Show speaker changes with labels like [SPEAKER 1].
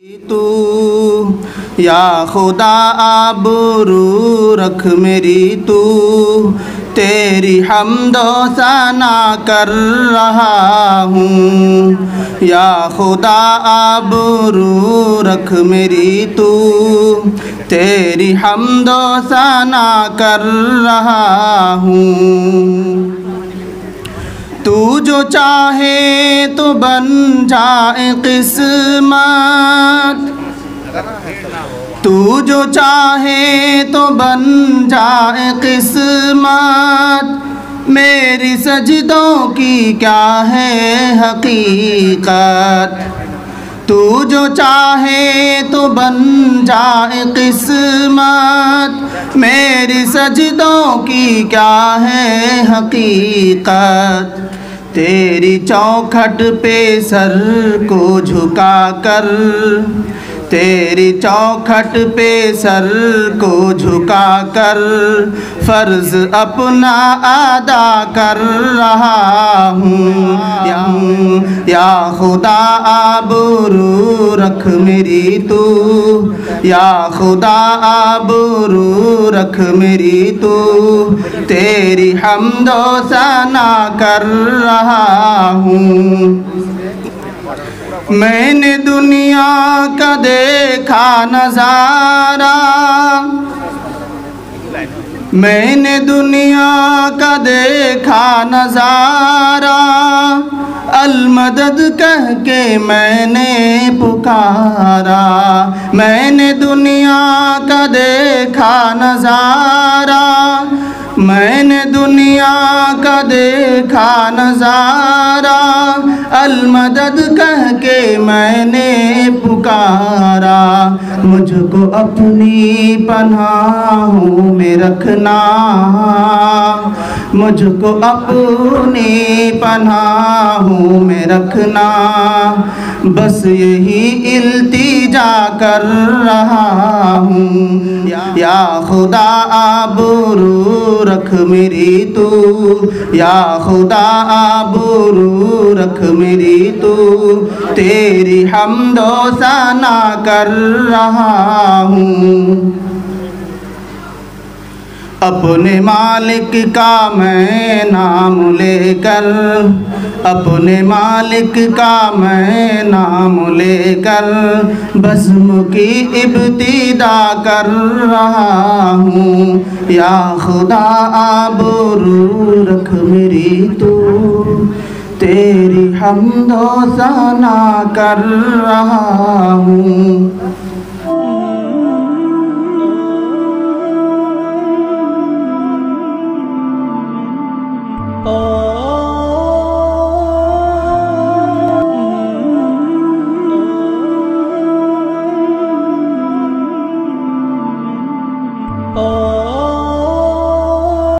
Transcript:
[SPEAKER 1] तू या खुदा आबरू रख मेरी तू, तेरी हम्दो सना कर रहा हूँ। या खुदा आबरू रख मेरी तू, तेरी हम्दो सना कर रहा हूँ। तू जो चाहे तो बन जाए किस्मत, तू जो चाहे तो बन जाए किस्मत, मेरी सजदों की क्या है हकीकत। तू जो चाहे तो बन जाए किस्मत, मेरी सजदों की क्या है हकीकत। तेरी चौखट पे सर को झुका कर, तेरी चौखट पे सर को झुका कर, फ़र्ज़ अपना अदा कर रहा हूँ। या खुदा आबरू रख मेरी तू, या खुदा आबरू रख मेरी तू, तेरी हम्दो सना कर रहा हूँ। मैंने दुनिया का देखा नज़ारा, मैंने दुनिया का देखा नज़ारा, अलमदद कह के मैंने पुकारा। मैंने दुनिया का देखा नज़ारा, मैंने दुनिया का देखा नज़ारा, अलमदद कह के मैंने पुकारा। मुझको अपनी पनाहों में रखना, मुझको अपनी पनाहों में रखना, बस यही इल्तिजा कर रहा हूँ। या खुदा आबरू रख मेरी तू, या खुदा आबरू रख मेरी तू, तेरी हम्दो सना कर रहा हूँ। अपने मालिक का मैं नाम लेकर, अपने मालिक का मैं नाम लेकर, बज़्म की इब्तिदा कर रहा हूँ। या खुदा आबरू रख मेरी तू, तेरी हम्दो सना कर रहा हूँ।